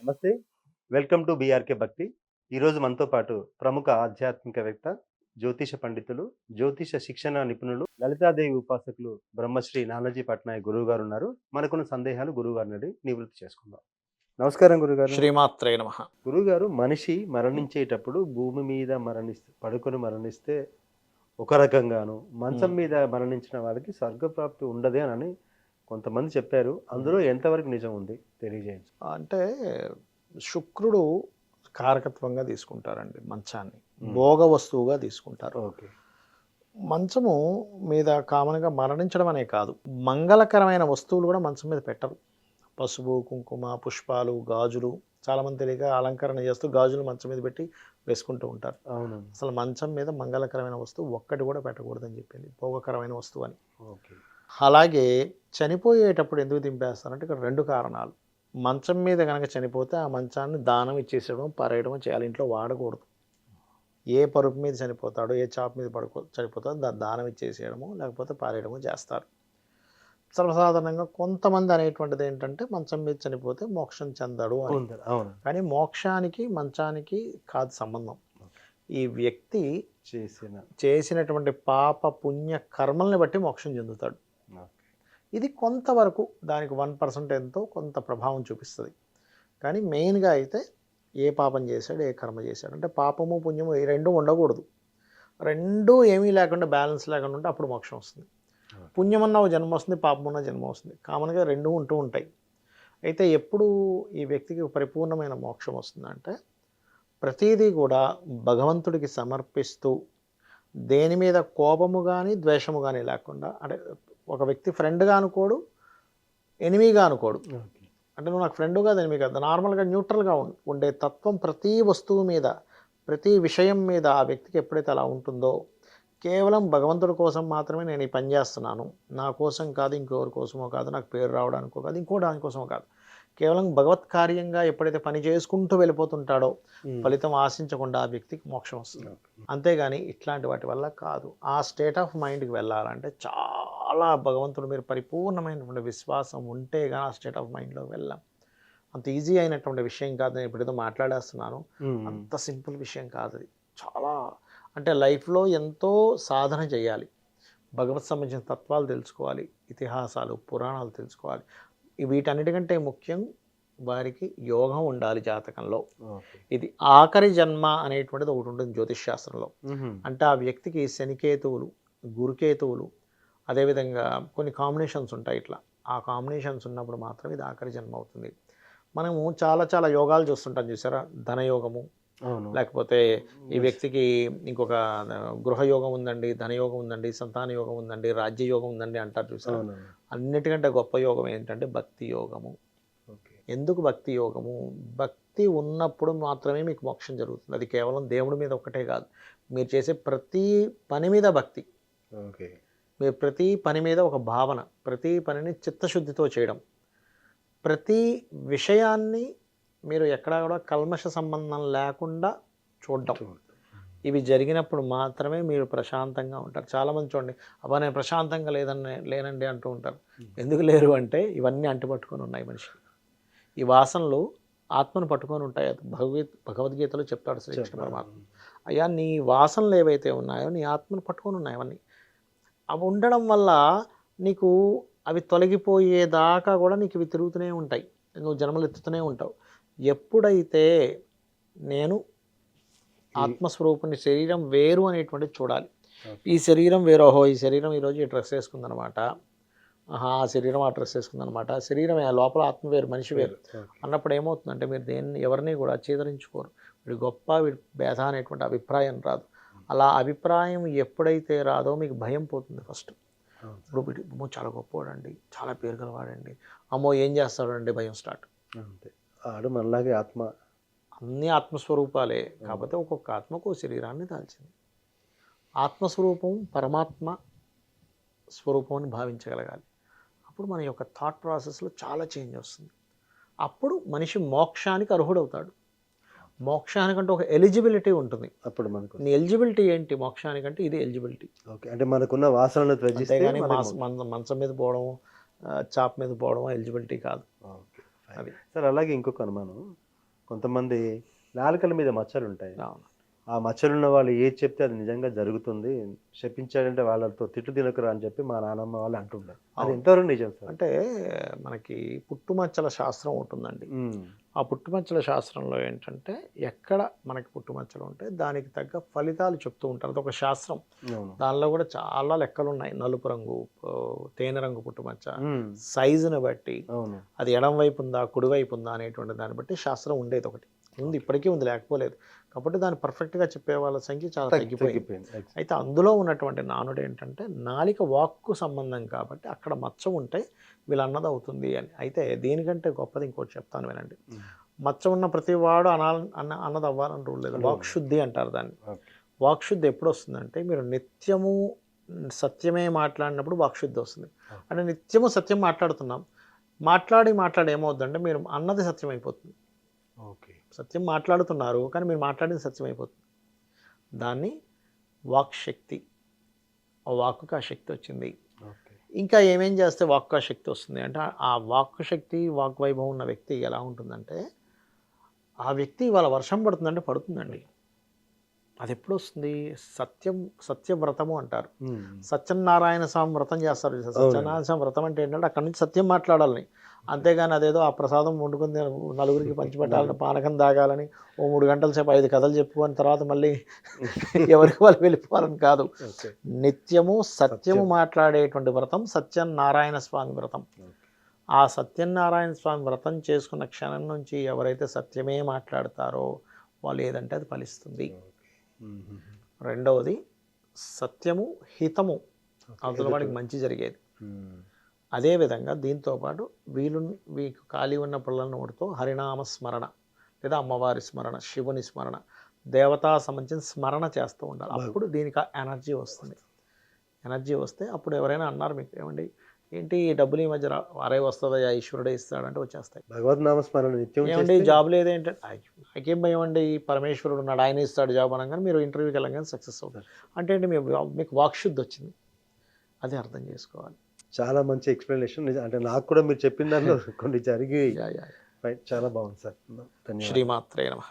నమస్తే. Welcome to BRK భక్తి. ఈరోజు మనతో పాటు ప్రముఖ ఆధ్యాత్మికవేత్త, జ్యోతిష పండితులు, జ్యోతిష శిక్షణ నిపుణులు, లలితాదేవి ఉపాసకులు బ్రహ్మశ్రీ నానాజీ పట్నాయక్ గురువుగారున్నారు. మనకున్న సందేహాలు గురువుగారిని అడిగి నివృత్తి చేసుకుందాం. నమస్కారం గురుగారు. శ్రీమాత్రే నమః. గురువుగారు, మనిషి మరణించేటప్పుడు భూమి మీద పడుకొని మరణిస్తే ఒక రకంగాను, మంచం హ్మ్. మీద మరణించిన వాళ్ళకి స్వర్గప్రాప్తి ఉండదే అని కొంతమంది చెప్పారు. అందులో ఎంతవరకు నిజం ఉంది తెలియజేయండి? అంటే శుక్రుడు కారకత్వంగా తీసుకుంటారండి మంచాన్ని. హ్మ్. భోగ వస్తువుగా తీసుకుంటారు. ఓకే. మంచము మీద కామన్‌గా మరణించడం అనే కాదు. మంగళకరమైన వస్తువులు కూడా మంచం మీద పెట్టరు. పసుపు, కుంకుమ, పుష్పాలు, గాజులు చాలామంది తెలియక అలంకరణ చేస్తూ గాజులు మంచం మీద పెట్టి వేసుకుంటూ ఉంటారు. అవునండి. అసలు మంచం మీద మంగళకరమైన వస్తువు ఒక్కటి కూడా పెట్టకూడదని చెప్పింది. భోగకరమైన వస్తువు అని. ఓకే. అలాగే చనిపోయేటప్పుడు ఎందుకు దింపేస్తారంటే ఇక్కడ 2 కారణాలు. మంచం మీద గనక చనిపోతే ఆ మంచాన్ని దానం ఇచ్చేసేయడం, పరేయడమో చేయాలి. ఇంట్లో వాడకూడదు. ఏ పరుపు మీద చనిపోతాడో, ఏ చాప మీద చనిపోతాడో దాన్ని దానం ఇచ్చేసేయడమో, లేకపోతే పారేయడమో చేస్తారు. సర్వసాధారణంగా కొంతమంది అనేటువంటిది ఏంటంటే మంచం మీద చనిపోతే మోక్షం చెందడు అని. ఉంటది. అవును. కానీ మోక్షానికి, మంచానికి కాదు సంబంధం. ఈ వ్యక్తి చేసిన చేసినటువంటి పాప, పుణ్య కర్మల్ని బట్టి మోక్షం చెందుతాడు. ఓకే. ఇది కొంతవరకు దానికి 1% ఎంతో కొంత ప్రభావం చూపిస్తది. కానీ మెయిన్‌గా అయితే ఏ పాపం చేశాడు, ఏ కర్మ చేశాడు. అంటే పాపము, పుణ్యము ఈ 2 ఉండకూడదు. 2 ఏమీ లేకుండా బ్యాలెన్స్ లేకుండా ఉంటే అప్పుడు మోక్షం వస్తుంది. పుణ్యమన్న ఓ జన్మ వస్తుంది, పాపమన్న జన్మ వస్తుంది. కామన్‌గా 2 ఉంటూ ఉంటాయి. అయితే ఎప్పుడు ఈ వ్యక్తికి పరిపూర్ణమైన మోక్షం వస్తుందంటే ప్రతీదీ కూడా భగవంతుడికి సమర్పిస్తూ దేని మీద కోపము గాని, ద్వేషము గాని లేకుండా అంటే ఒక వ్యక్తి ఫ్రెండ్‌గా అనుకోడు, ఎనిమీగా అనుకోడు. ఓకే. అంటే నువ్వు నాకు ఫ్రెండు కాదు, ఎనిమీ కాదు. నార్మల్‌గా న్యూట్రల్‌గా ఉండే తత్వం ప్రతి వస్తువు మీద, ప్రతి విషయం మీద ఆ వ్యక్తికి ఎప్పుడైతే అలా ఉంటుందో, కేవలం భగవంతుడి కోసం మాత్రమే నేను ఈ పని చేస్తున్నాను. నా కోసం కాదు, ఇంకెవరి కోసమో కాదు, నాకు పేరు రావడానికో కాదు, ఇంకో దానికోసమో కాదు. కేవలం భగవత్ కార్యంగా ఎప్పుడైతే పని చేసుకుంటూ వెళ్ళిపోతుంటాడో, ఫలితం ఆశించకుండా ఆ వ్యక్తికి మోక్షం వస్తుంది. అంతేగాని ఇట్లాంటి వాటి వల్ల కాదు. ఆ స్టేట్ ఆఫ్ మైండ్‌కి వెళ్ళాలంటే చాలా భగవంతుడి మీద పరిపూర్ణమైనటువంటి విశ్వాసం ఉంటే గాని ఆ స్టేట్ ఆఫ్ మైండ్‌లోకి వెళ్ళలేం. అంత ఈజీ అయినటువంటి విషయం కాదు. నేను ఇప్పుడేదో మాట్లాడేస్తున్నాను. అంత సింపుల్ విషయం కాదది. చాలా అంటే లైఫ్‌లో ఎంతో సాధన చేయాలి. భగవత్ సంబంధించిన తత్వాలు తెలుసుకోవాలి. ఇతిహాసాలు, పురాణాలు తెలుసుకోవాలి. వీటన్నిటికంటే ముఖ్యం వారికి యోగం ఉండాలి జాతకంలో. ఓకే. ఇది ఆఖరి జన్మ అనేటువంటిది ఒకటి ఉంటుంది జ్యోతిష్ శాస్త్రంలో. హుహు. అంటే ఆ వ్యక్తికి శనికేతువులు, గురుకేతువులు అదేవిధంగా కొన్ని కాంబినేషన్స్ ఉంటాయి ఇట్లా. ఆ కాంబినేషన్స్ ఉన్నప్పుడు మాత్రం ఇది ఆఖరి జన్మ అవుతుంది. మనము చాలా చాలా యోగాలు చూస్తుంటాం చూసారా? ధనయోగము, అవును. లేకపోతే ఈ వ్యక్తికి ఇంకొక గృహయోగం ఉందండి, ధనయోగం ఉందండి, సంతాన యోగం ఉందండి, రాజ్యయోగం ఉందండి అంటారు చూసారా? అవునవును. అన్నిటికంటే గొప్ప యోగం ఏంటంటే భక్తి యోగము. ఓకే. ఎందుకు భక్తి యోగము? భక్తి ఉన్నప్పుడు మాత్రమే మీకు మోక్షం జరుగుతుంది. అది కేవలం దేవుడి మీద ఒక్కటే కాదు. మీరు చేసే ప్రతి పని మీద భక్తి. ఓకే. మీరు ప్రతి పని మీద ఒక భావన, ప్రతి పనిని చిత్తశుద్ధితో చేయడం. ప్రతి విషయాన్ని మీరు ఎక్కడా కూడా కల్మష సంబంధం లేకుండా చూడడం. ఇవి జరిగినప్పుడు మాత్రమే మీరు ప్రశాంతంగా ఉంటారు. చాలామంది చూడండి, అబ్బా నేను ప్రశాంతంగా లేనండి అంటూ ఉంటారు. ఎందుకు లేరు అంటే ఇవన్నీ అంటుపట్టుకొని ఉన్నాయి మనిషికి. ఈ వాసనలు ఆత్మను పట్టుకొని ఉంటాయి. అది భగవద్గీతలో చెప్తాడు శ్రీకృష్ణ పరమాత్మ. అయ్యా నీ వాసనలు ఏవైతే ఉన్నాయో నీ ఆత్మను పట్టుకొని ఉన్నాయి అవన్నీ. అవి ఉండడం వల్ల నీకు అవి తొలగిపోయేదాకా కూడా నీకు ఇవి తిరుగుతూనే ఉంటాయి. నువ్వు జన్మలు ఎత్తుతూనే ఉంటావు. ఎప్పుడైతే నేను ఆత్మస్వరూపుని శరీరం వేరు అనేటువంటిది చూడాలి. ఈ శరీరం వేరు. ఓహో ఈ శరీరం ఈరోజు ఈ డ్రెస్ వేసుకుందనమాట. ఆహా ఆ శరీరం ఆ డ్రెస్ వేసుకుందనమాట. శరీరం లోపల ఆత్మ వేరు, మనిషి వేరు అన్నప్పుడు ఏమవుతుందంటే మీరు ఎవరిని కూడా చీదరించుకోరు. వీడు గొప్ప, వీడు భేద అనేటువంటి అభిప్రాయం రాదు. అలా అభిప్రాయం ఎప్పుడైతే రాదో మీకు భయం పోతుంది ఫస్ట్. ఇప్పుడు వీడు అమ్మో చాలా గొప్పవాడండి, చాలా పేరు గలవాడండి, అమ్మో ఏం చేస్తాడండి భయం స్టార్ట్. అంతే. ఆడు మనలాగే ఆత్మ. అన్నీ ఆత్మస్వరూపాలే. కాకపోతే ఒక్కొక్క ఆత్మకు శరీరాన్ని దాల్చింది. ఆత్మస్వరూపం పరమాత్మ స్వరూపం అని భావించగలగాలి. అప్పుడు మన యొక్క థాట్ ప్రాసెస్లో చాలా చేంజ్ వస్తుంది. అప్పుడు మనిషి మోక్షానికి అర్హుడవుతాడు. మోక్షానికంటే ఒక ఎలిజిబిలిటీ ఉంటుంది. అప్పుడు మనకు నీ ఎలిజిబిలిటీ ఏంటి మోక్షానికంటే? ఇది ఎలిజిబిలిటీ. ఓకే. అంటే మనకున్న వాసనలను త్యజిస్తే అంతేగాని మనకి మంచం మీద పోవడం, చాప మీద పోవడం ఎలిజిబిలిటీ కాదు. ఓకే. అది. సార్ అలాగే ఇంకొక అనుమానం. కొంతమంది నాలుకల మీద మచ్చలు ఉంటాయి. అవును. ఆ మచ్చలున్న వాళ్ళు ఏది చెప్తే అది నిజంగా జరుగుతుంది. శపించాడంటే వాళ్ళతో తిట్లు తినకురా అని చెప్పి మా నానమ్మ వాళ్ళు అంటుంటారు. అది అవును. ఎంతవరకు నిజం సార్? అంటే మనకి పుట్టుమచ్చల శాస్త్రం ఉంటుందండి. హ్మ్. ఆ పుట్టుమచ్చల శాస్త్రంలో ఏంటంటే ఎక్కడ మనకి పుట్టుమచ్చలు ఉంటే దానికి తగ్గ ఫలితాలు చెప్తూ ఉంటారు. అదొక శాస్త్రం. అవును. దానిలో కూడా చాలా లెక్కలున్నాయి. నలుపు రంగు, తేనె రంగు పుట్టుమచ్చ, హ్మ్. సైజుని బట్టి, అవును. అది ఎడం వైపు ఉందా, కుడి వైపు ఉందా అనేటువంటి దాన్ని బట్టి శాస్త్రం ఉండేది ఒకటి. ఉంది, ఇప్పటికీ ఉంది, లేకపోలేదు. కాబట్టి దాన్ని పర్ఫెక్ట్‌గా చెప్పే వాళ్ళ సంఖ్య చాలా తగ్గిపోయింది. తగ్గిపోయింది. అయితే అందులో ఉన్నటువంటి నానుడు ఏంటంటే నాలిక వాక్కు సంబంధం కాబట్టి అక్కడ మచ్చ ఉంటే వీళ్ళన్నది అవుతుంది అని. అయితే దీనికంటే గొప్పది ఇంకోటి చెప్తాను వినండి. హ్మ్. మచ్చ ఉన్న ప్రతివాడు అన్నది అవ్వాలని రూల్ లేదు. రూల్ వాక్శుద్ధి అంటారు దాన్ని. ఓకే. వాక్శుద్ధి ఎప్పుడొస్తుందంటే మీరు నిత్యము సత్యమే మాట్లాడినప్పుడు వాక్శుద్ధి వస్తుంది. ఓకే. అంటే నిత్యము సత్యం మాట్లాడుతున్నాం. మాట్లాడి ఏమవుద్దంటే మీరు అన్నది సత్యం అయిపోతుంది. ఓకే. సత్యం మాట్లాడుతున్నారు కానీ మీరు మాట్లాడింది సత్యం అయిపోతుంది. దాన్ని వాక్ శక్తి. ఆ వాక్కుకి ఆ శక్తి వచ్చింది. ఓకే. ఇంకా ఏమేం చేస్తే వాక్కు ఆ శక్తి వస్తుంది అంటే ఆ వాక్కు శక్తి, వాక్ వైభవం ఉన్న వ్యక్తి ఎలా ఉంటుందంటే ఆ వ్యక్తి ఇవాళ వర్షం పడుతుందంటే పడుతుందండి. అదెప్పుడొస్తుంది? సత్యవ్రతము అంటారు. హ్మ్. సత్యనారాయణ స్వామి వ్రతం చేస్తారు చూసారా? అవునండి. సత్యనారాయణ స్వామి వ్రతం అంటే ఏంటంటే అక్కడి నుంచి సత్యం మాట్లాడాలని. అంతేగాని అదేదో ఆ ప్రసాదం వండుకొని నలుగురికి పంచిపెట్టాలని, పానకం తాగాలని, ఓ 3 గంటల సేపు 5 కథలు చెప్పుకొని తర్వాత మళ్ళీ ఎవరికి వాళ్ళు వెళ్ళిపోవాలని కాదు. ఓకే. నిత్యము సత్యము సత్యం. మాట్లాడేటువంటి వ్రతం సత్యనారాయణ స్వామి వ్రతం. ఓకే. ఆ సత్యనారాయణ స్వామి వ్రతం చేసుకున్న క్షణం నుంచి ఎవరైతే సత్యమే మాట్లాడతారో వాళ్ళు ఏదంటే అది ఫలిస్తుంది. ఓకే. హుహుహు. రెండవది సత్యము, హితము ఓకే. అవతల వాడికి మంచి జరిగేది. హ్మ్. అదేవిధంగా దీంతోపాటు మీకు ఖాళీ ఉన్నప్పుడల్లా నోటితో హరినామ స్మరణ లేదా అమ్మవారి స్మరణ, శివుని స్మరణ, దేవతా సంబంధించిన స్మరణ చేస్తూ ఉండాలి. అప్పుడు దీనికి ఆ ఎనర్జీ వస్తుంది. ఎనర్జీ వస్తే అప్పుడు ఎవరైనా అన్నారు మీకు, ఏమండి ఏంటి ఈ డబ్బులు ఈ మధ్య వారే వస్తుందయ్యా, ఈశ్వరుడే ఇస్తాడంటే వచ్చేస్తాయి. భగవద్ నామస్మరణ నిత్యం ఏమండి చేస్తే జాబ్ లేదేంటే, నాకేం భయం అండి, పరమేశ్వరుడు ఉన్నాడు, ఆయన ఇస్తాడు జాబ్ అనగానే మీరు ఇంటర్వ్యూకి వెళ్ళగానే సక్సెస్ అవుతారు. అంటే ఏంటి మీకు వాక్శుద్ధి వచ్చింది. అదే అర్థం చేసుకోవాలి. చాలా మంచి ఎక్స్‌ప్లనేషన్. అంటే నాకు కూడా మీరు చెప్పిన దానిలో కొన్ని జరిగి యా, యా. చాలా బాగుంది సార్. ధన్యవాదాలు. శ్రీమాత్రే నమః.